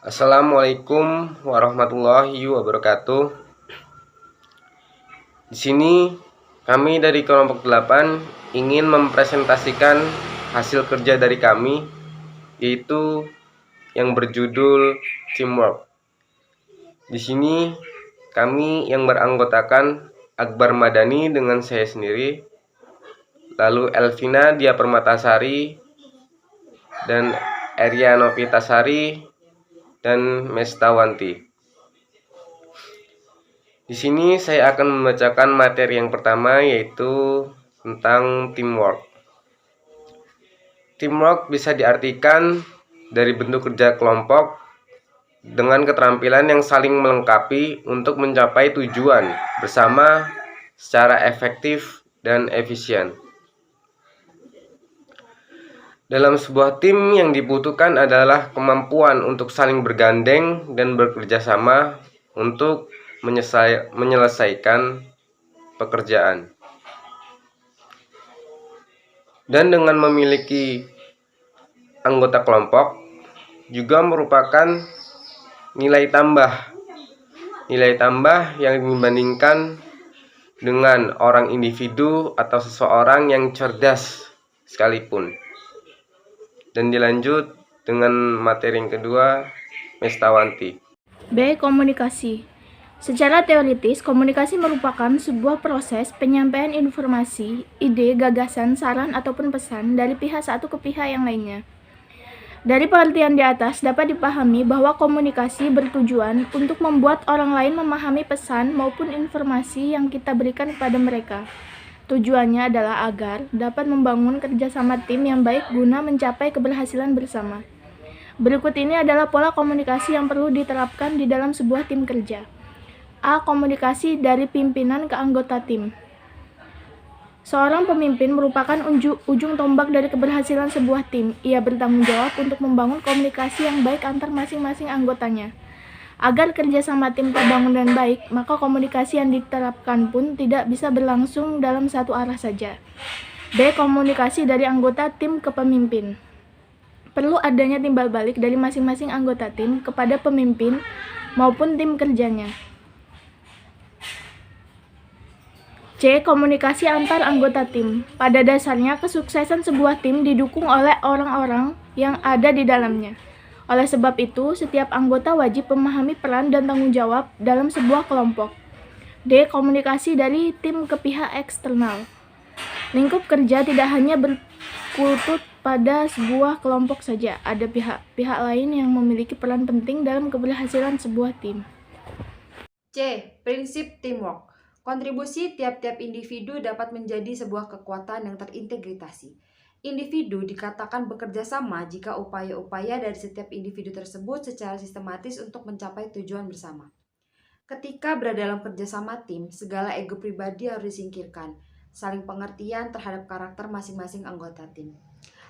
Assalamualaikum warahmatullahi wabarakatuh. Di sini kami dari kelompok 8 ingin mempresentasikan hasil kerja dari kami, yaitu yang berjudul teamwork. Di sini kami yang beranggotakan Akbar Madani dengan saya sendiri, lalu Elvina Dia Permatasari dan Eria Novitasari dan Mestawanti. Di sini saya akan membacakan materi yang pertama, yaitu tentang teamwork. Teamwork bisa diartikan dari bentuk kerja kelompok dengan keterampilan yang saling melengkapi untuk mencapai tujuan bersama secara efektif dan efisien. Dalam sebuah tim yang dibutuhkan adalah kemampuan untuk saling bergandeng dan bekerja sama untuk menyelesaikan pekerjaan. Dan dengan memiliki anggota kelompok juga merupakan nilai tambah yang dibandingkan dengan orang individu atau seseorang yang cerdas sekalipun. Dan dilanjut dengan materi yang kedua, Mestawanti. B. Komunikasi. Secara teoritis, komunikasi merupakan sebuah proses penyampaian informasi, ide, gagasan, saran, ataupun pesan dari pihak satu ke pihak yang lainnya. Dari pengertian di atas dapat dipahami bahwa komunikasi bertujuan untuk membuat orang lain memahami pesan maupun informasi yang kita berikan kepada mereka. Tujuannya adalah agar dapat membangun kerjasama tim yang baik guna mencapai keberhasilan bersama. Berikut ini adalah pola komunikasi yang perlu diterapkan di dalam sebuah tim kerja. A. Komunikasi dari pimpinan ke anggota tim. Seorang pemimpin merupakan ujung tombak dari keberhasilan sebuah tim. Ia bertanggung jawab untuk membangun komunikasi yang baik antar masing-masing anggotanya. Agar kerjasama tim terbangun dan baik, maka komunikasi yang diterapkan pun tidak bisa berlangsung dalam satu arah saja. B. Komunikasi dari anggota tim ke pemimpin. Perlu adanya timbal balik dari masing-masing anggota tim kepada pemimpin maupun tim kerjanya. C. Komunikasi antar anggota tim. Pada dasarnya, kesuksesan sebuah tim didukung oleh orang-orang yang ada di dalamnya. Oleh sebab itu, setiap anggota wajib memahami peran dan tanggung jawab dalam sebuah kelompok. D. Komunikasi dari tim ke pihak eksternal. Lingkup kerja tidak hanya berkutat pada sebuah kelompok saja. Ada pihak lain yang memiliki peran penting dalam keberhasilan sebuah tim. C. Prinsip teamwork. Kontribusi tiap-tiap individu dapat menjadi sebuah kekuatan yang terintegrasi. Individu dikatakan bekerja sama jika upaya-upaya dari setiap individu tersebut secara sistematis untuk mencapai tujuan bersama. Ketika berada dalam kerjasama tim, segala ego pribadi harus disingkirkan. Saling pengertian terhadap karakter masing-masing anggota tim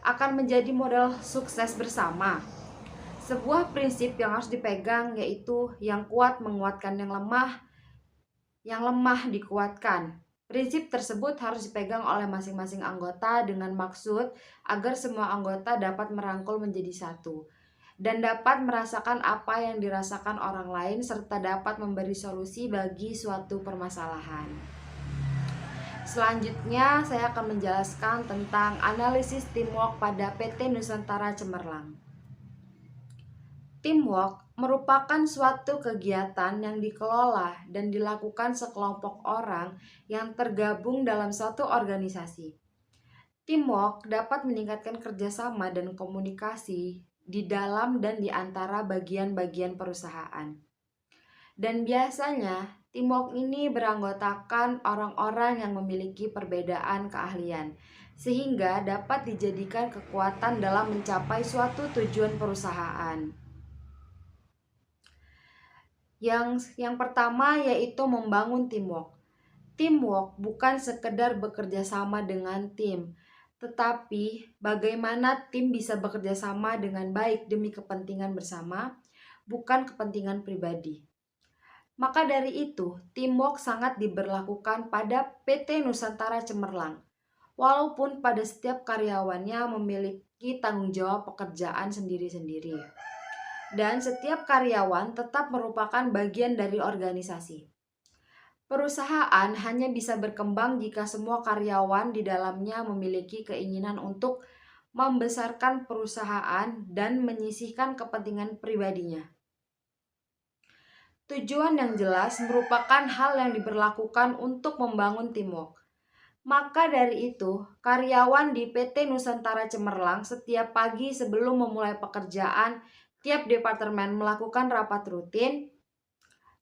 akan menjadi modal sukses bersama. Sebuah prinsip yang harus dipegang yaitu yang kuat menguatkan yang lemah dikuatkan. Prinsip tersebut harus dipegang oleh masing-masing anggota dengan maksud agar semua anggota dapat merangkul menjadi satu dan dapat merasakan apa yang dirasakan orang lain serta dapat memberi solusi bagi suatu permasalahan. Selanjutnya saya akan menjelaskan tentang analisis teamwork pada PT Nusantara Cemerlang. Teamwork merupakan suatu kegiatan yang dikelola dan dilakukan sekelompok orang yang tergabung dalam suatu organisasi. Teamwork dapat meningkatkan kerjasama dan komunikasi di dalam dan di antara bagian-bagian perusahaan. Dan biasanya, teamwork ini beranggotakan orang-orang yang memiliki perbedaan keahlian, sehingga dapat dijadikan kekuatan dalam mencapai suatu tujuan perusahaan. Yang pertama yaitu membangun teamwork. Teamwork bukan sekedar bekerja sama dengan tim, tetapi bagaimana tim bisa bekerja sama dengan baik demi kepentingan bersama, bukan kepentingan pribadi. Maka dari itu, teamwork sangat diberlakukan pada PT Nusantara Cemerlang, walaupun pada setiap karyawannya memiliki tanggung jawab pekerjaan sendiri-sendiri. dan setiap karyawan tetap merupakan bagian dari organisasi. Perusahaan hanya bisa berkembang jika semua karyawan di dalamnya memiliki keinginan untuk membesarkan perusahaan dan menyisihkan kepentingan pribadinya. Tujuan yang jelas merupakan hal yang diberlakukan untuk membangun teamwork. Maka dari itu, karyawan di PT Nusantara Cemerlang setiap pagi sebelum memulai pekerjaan, tiap departemen melakukan rapat rutin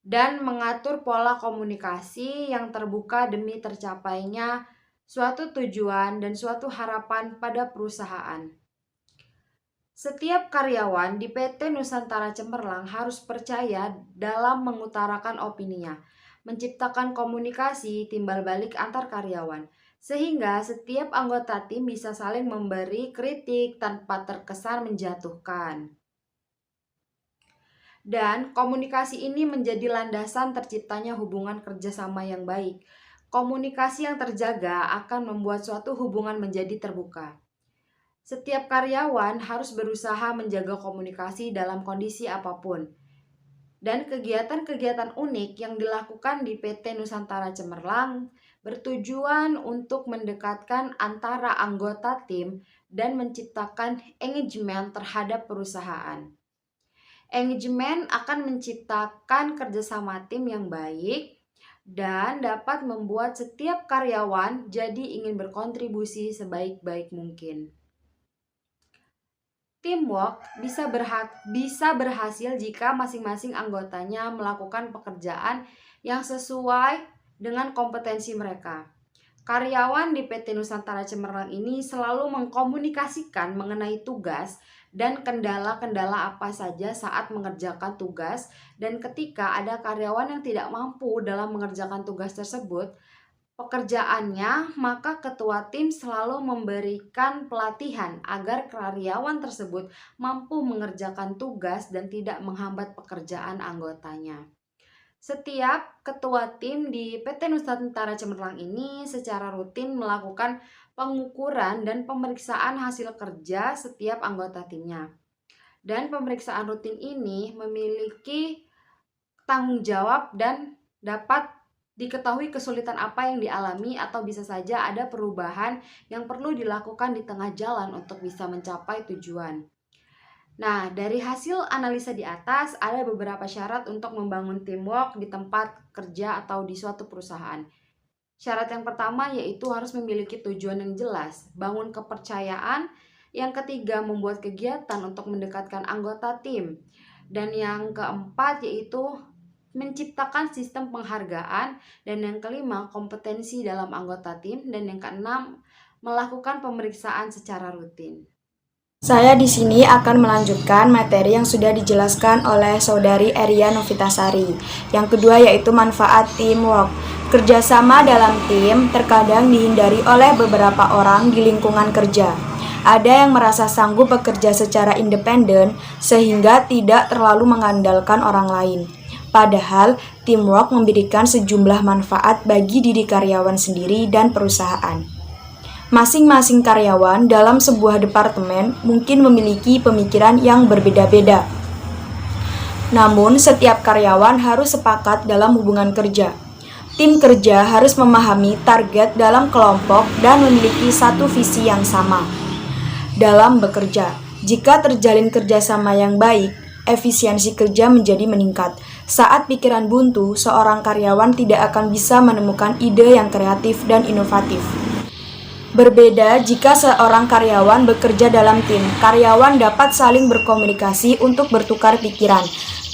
dan mengatur pola komunikasi yang terbuka demi tercapainya suatu tujuan dan suatu harapan pada perusahaan. Setiap karyawan di PT Nusantara Cemerlang harus percaya dalam mengutarakan opininya, menciptakan komunikasi timbal balik antar karyawan, sehingga setiap anggota tim bisa saling memberi kritik tanpa terkesan menjatuhkan. Dan komunikasi ini menjadi landasan terciptanya hubungan kerjasama yang baik. Komunikasi yang terjaga akan membuat suatu hubungan menjadi terbuka. Setiap karyawan harus berusaha menjaga komunikasi dalam kondisi apapun. Dan kegiatan-kegiatan unik yang dilakukan di PT Nusantara Cemerlang bertujuan untuk mendekatkan antara anggota tim dan menciptakan engagement terhadap perusahaan. Engagement akan menciptakan kerjasama tim yang baik dan dapat membuat setiap karyawan jadi ingin berkontribusi sebaik-baik mungkin. Teamwork bisa berhasil jika masing-masing anggotanya melakukan pekerjaan yang sesuai dengan kompetensi mereka. Karyawan di PT Nusantara Cemerlang ini selalu mengkomunikasikan mengenai tugas dan kendala-kendala apa saja saat mengerjakan tugas, dan ketika ada karyawan yang tidak mampu dalam mengerjakan tugas tersebut, pekerjaannya, maka ketua tim selalu memberikan pelatihan agar karyawan tersebut mampu mengerjakan tugas dan tidak menghambat pekerjaan anggotanya. Setiap ketua tim di PT Nusantara Cemerlang ini secara rutin melakukan pengukuran dan pemeriksaan hasil kerja setiap anggota timnya. Dan pemeriksaan rutin ini memiliki tanggung jawab dan dapat diketahui kesulitan apa yang dialami atau bisa saja ada perubahan yang perlu dilakukan di tengah jalan untuk bisa mencapai tujuan. Nah, dari hasil analisa di atas ada beberapa syarat untuk membangun teamwork di tempat kerja atau di suatu perusahaan. Syarat yang pertama yaitu harus memiliki tujuan yang jelas, bangun kepercayaan. Yang ketiga, membuat kegiatan untuk mendekatkan anggota tim. Dan yang keempat yaitu menciptakan sistem penghargaan, dan yang kelima kompetensi dalam anggota tim, dan yang keenam melakukan pemeriksaan secara rutin. Saya di sini akan melanjutkan materi yang sudah dijelaskan oleh Saudari Eria Novitasari. Yang kedua yaitu manfaat teamwork. Kerjasama dalam tim terkadang dihindari oleh beberapa orang di lingkungan kerja. Ada yang merasa sanggup bekerja secara independen sehingga tidak terlalu mengandalkan orang lain. Padahal, teamwork memberikan sejumlah manfaat bagi diri karyawan sendiri dan perusahaan. Masing-masing karyawan dalam sebuah departemen mungkin memiliki pemikiran yang berbeda-beda. Namun, setiap karyawan harus sepakat dalam hubungan kerja. Tim kerja harus memahami target dalam kelompok dan memiliki satu visi yang sama. Dalam bekerja, jika terjalin kerjasama yang baik, efisiensi kerja menjadi meningkat. Saat pikiran buntu, seorang karyawan tidak akan bisa menemukan ide yang kreatif dan inovatif. Berbeda jika seorang karyawan bekerja dalam tim, karyawan dapat saling berkomunikasi untuk bertukar pikiran.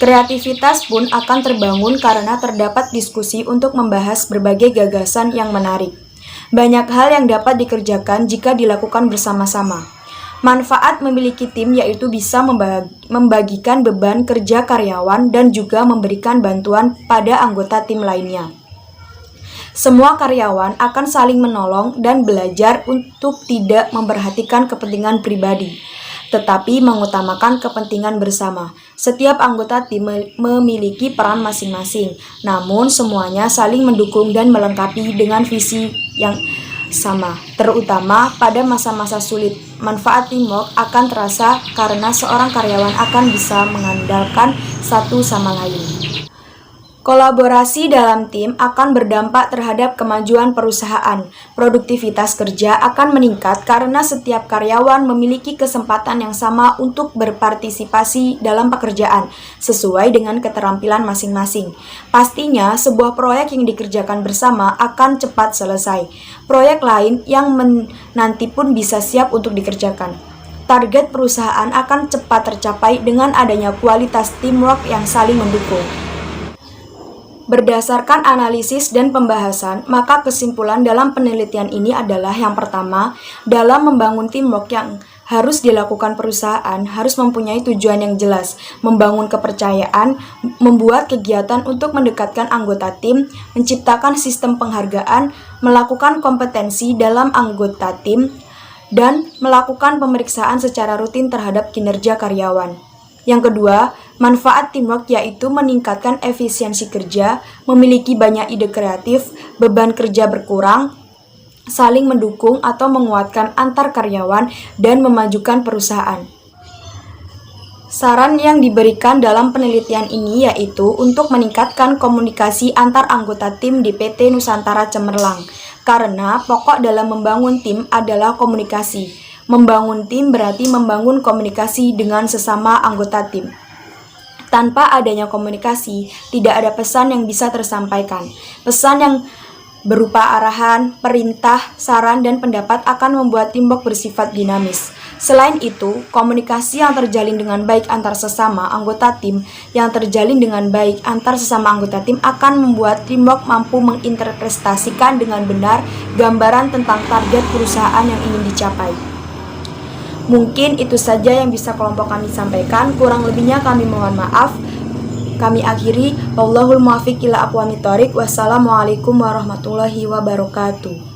Kreativitas pun akan terbangun karena terdapat diskusi untuk membahas berbagai gagasan yang menarik. Banyak hal yang dapat dikerjakan jika dilakukan bersama-sama. Manfaat memiliki tim yaitu bisa membagikan beban kerja karyawan dan juga memberikan bantuan pada anggota tim lainnya. Semua karyawan akan saling menolong dan belajar untuk tidak memperhatikan kepentingan pribadi, tetapi mengutamakan kepentingan bersama. Setiap anggota tim memiliki peran masing-masing, namun semuanya saling mendukung dan melengkapi dengan visi yang sama, terutama pada masa-masa sulit. Manfaat teamwork akan terasa karena seorang karyawan akan bisa mengandalkan satu sama lain. Kolaborasi dalam tim akan berdampak terhadap kemajuan perusahaan. Produktivitas kerja akan meningkat karena setiap karyawan memiliki kesempatan yang sama untuk berpartisipasi dalam pekerjaan sesuai dengan keterampilan masing-masing. Pastinya, sebuah proyek yang dikerjakan bersama akan cepat selesai. Proyek lain yang nanti pun bisa siap untuk dikerjakan. Target perusahaan akan cepat tercapai dengan adanya kualitas teamwork yang saling mendukung. Berdasarkan analisis dan pembahasan, maka kesimpulan dalam penelitian ini adalah yang pertama, dalam membangun teamwork yang harus dilakukan perusahaan harus mempunyai tujuan yang jelas, membangun kepercayaan, membuat kegiatan untuk mendekatkan anggota tim, menciptakan sistem penghargaan, melakukan kompetensi dalam anggota tim, dan melakukan pemeriksaan secara rutin terhadap kinerja karyawan. Yang kedua, manfaat teamwork yaitu meningkatkan efisiensi kerja, memiliki banyak ide kreatif, beban kerja berkurang, saling mendukung atau menguatkan antar karyawan, dan memajukan perusahaan. Saran yang diberikan dalam penelitian ini yaitu untuk meningkatkan komunikasi antar anggota tim di PT Nusantara Cemerlang, karena pokok dalam membangun tim adalah komunikasi. Membangun tim berarti membangun komunikasi dengan sesama anggota tim. Tanpa adanya komunikasi, tidak ada pesan yang bisa tersampaikan. Pesan yang berupa arahan, perintah, saran, dan pendapat akan membuat teamwork bersifat dinamis. Selain itu, komunikasi yang terjalin dengan baik antar sesama anggota tim akan membuat teamwork mampu menginterpretasikan dengan benar gambaran tentang target perusahaan yang ingin dicapai. Mungkin itu saja yang bisa kelompok kami sampaikan, kurang lebihnya kami mohon maaf. Kami akhiri, wallahul muwaffiq ila aqwamit thoriq. Wassalamualaikum warahmatullahi wabarakatuh.